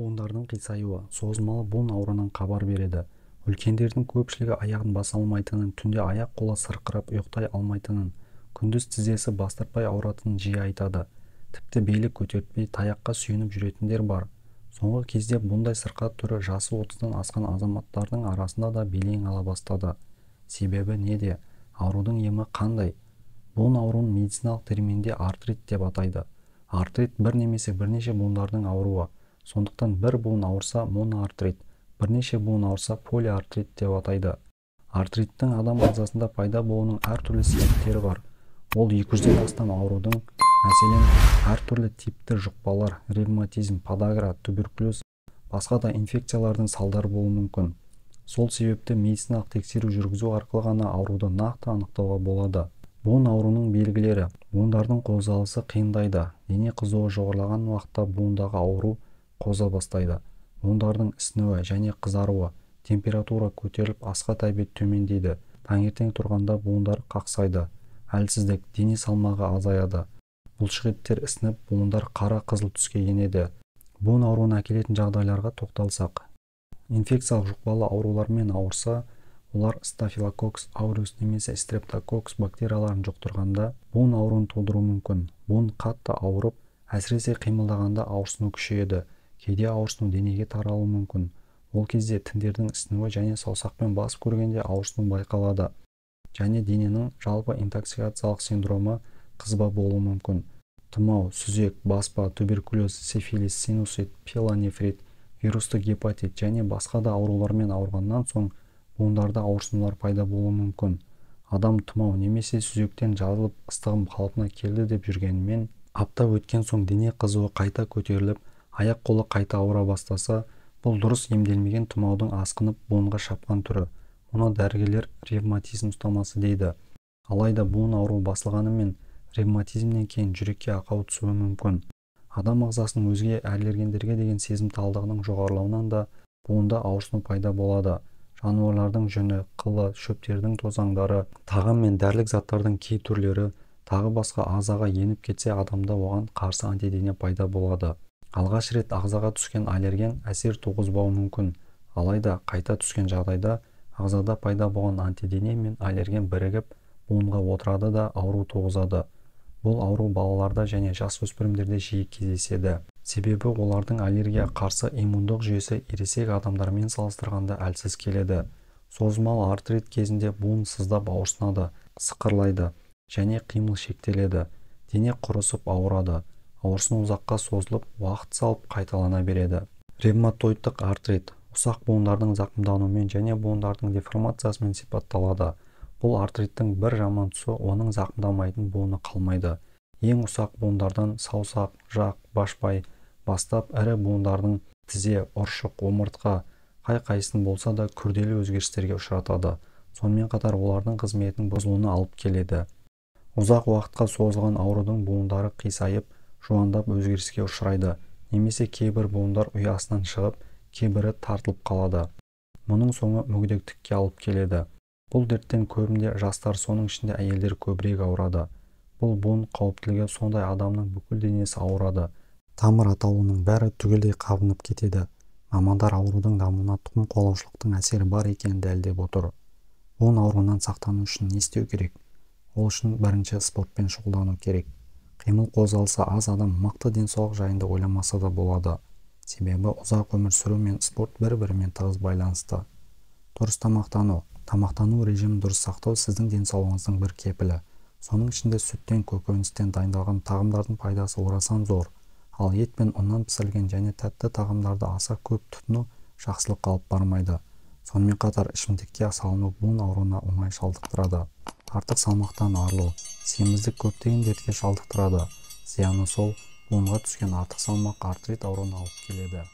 буындардың қисаюы созылмалы буын ауруынан хабар береді. Үлкендердің көпшілігі аяғын баса алмайтынын, түнде аяқ-қолы сырқырап ұйықтай алмайтынын, күндіз тізесі бастыртпай ауыратынын жиі айтады. Тіпті белі көтертпей таяққа сүйеніп жүретіндер бар. Соңғы кезде бұндай сырқат түрі жасы 30-дан асқан азаматтардың арасында да белең ала бастады. Себебі неде? Аурудың емі қандай? Буын ауруын медициналық терминде артрит деп атайды. Артрит бір немесе бірнеше буындардың ауруы. Сондықтан бір буын ауырса моноартрит, бірнеше буын ауырса полиартрит деп атайды. Артриттің адам ағзасында пайда болуының әртүрлі себептері бар. Ол 200-ден астам аурудың, мәселен, әртүрлі типті жұқпалар, ревматизм, подагра, туберкулез, басқа да инфекциялардың салдары болуы мүмкін. Сол себепті медициналық тексеру жүргізу арқылы ғана ауруды нақты анықтауға болады. Буын ауруының белгілері. Буындардың қозғалысы қиындайды. Дене қызуы жоғарылаған уақытта буындағы ауру қоза бастайды. Буындардың ісінуі және қызаруы. Температура көтеріліп, асқа тәбет төмендейді. Таңертең тұрғанда буындар қақсайды. Әлсіздік, дене салмағы азаяды. Бұлшықеттер ісініп, буындар қара қызыл түске енеді. Буын ауруына әкелетін жағдайларға тоқталсақ. Инфекциялық жұқпалы аурулармен ауырса, олар стафилококкус ауреус немесе стрептококкус бактерияларын жұқтырғанда буын ауруын тудыруы мүмкін. Буын қатты ауырып, әсіресе қимылдағанда ауырсыну күшейеді. Кейде ауырсыну денеге таралуы мүмкін. Ол кезде тіндердің ісінуі және саусақпен басып көргенде ауырсыну байқалады. Және дененің жалпы интоксикациялық синдромы қызба болуы мүмкін. Тұмау, сүзек, баспа, туберкулез, сифилис, синусит, пиелонефрит, вирусты гепатит және басқа да аурулармен ауырғаннан соң буындарда ауырсынулар пайда болуы мүмкін. Адам тұмау немесе сүзектен жазылып ыстығым қалпына келді деп жүргенімен, апта өткен соң дене қызуы қайта көтеріліп, аяқ-қолы қайта ауыра бастаса, бұл дұрыс емделмеген тұмаудың асқынып буынға шапқан түрі. Мұны дәрігерлер ревматизм ұстамасы дейді. Алайда буын ауруы басылғанымен, ревматизмнен кейін жүрекке ақау түсуі мүмкін. Адам ағзасының өзге аллергендерге деген сезімталдығының жоғарылауынан да буында ауырсыну пайда болады. Жануарлардың жүні, қылы, шөптердің тозаңдары, тағам мен дәрілік заттардың кей түрлері, тағы басқа ағзаға еніп кетсе, адамда оған қарсы антидене пайда болады. Алғаш рет ағзаға түскен аллерген әсер туғызбауы мүмкін. Алайда қайта түскен жағдайда ағзада пайда болған антидене мен аллерген бірігіп, буынға отырады да ауру туғызады. Бұл ауру балаларда және жасөспірімдерде жиі кездеседі. Себебі олардың аллергия қарсы иммундық жүйесі ересек адамдармен салыстырғанда әлсіз келеді. Созылмалы артрит кезінде буын сыздап ауырсынады, сықырлайды және қимыл шектеледі. Дене құрысып ауырады. Ауырсыну ұзаққа созылып, уақыт салып қайталана береді. Ревматоидтық артрит ұсақ буындардың зақымдануымен және буындардың деформациясымен сипатталады. Бұл артриттің бір жаман тұсы оның зақымдамайтын буыны қалмайды. Ең ұсақ буындардан саусақ, жақ, башпай бастап ірі буындардың тізе, ұршық, омыртқа қай-қайсысын болса да күрделі өзгерістерге ұшыратады. Сонымен қатар олардың қызметінің бұзылуына алып келеді. Ұзақ уақытқа созылған аурудың буындары қисайып, жуандап өзгеріске ұшырайды, немесе кейбір буындар ұясынан шығып, кейбірі тартылып қалады. Мұның соңы мүгедектікке алып келеді. Бұл дерттен көбінде жастар, соның ішінде әйелдер көбірек ауырады. Бұл буын қауіптілігі сондай адамның бүкіл денесі ауырады. Тамыр атаулының бәрі түгелдей қабынып кетеді. Мамандар аурудың дамуына тұқым қуалаушылықтың әсері бар екенін дәлелдеп отыр. Буын ауруынан сақтану үшін не істеу керек? Ол үшін бірінші спортпен шұғылдану керек. Қимыл қозғалысы аз адам мықты денсаулық жайында ойламаса да болады. Себебі ұзақ өмір сүру мен спорт бір-бірімен тығыз байланысты. Дұрыс тамақтану. Тамақтану режимін дұрыс сақтау сіздің денсаулығыңыздың бір кепілі. Соның ішінде сүттен, көкөністен дайындалған тағамдардың пайдасы орасан зор. Ал ет пен ұннан пісірілген және тәтті тағамдарды аса көп тұтыну жақсылыққа алып бармайды. Сонымен қатар ішімдікке салыну буын ауруына оңай шалдықтырады. Артық салмақтан арылу, семіздік көптеген дертке шалдықтырады. Зияны сол, буынға түскен артық салмақ артрит ауруына алып келеді.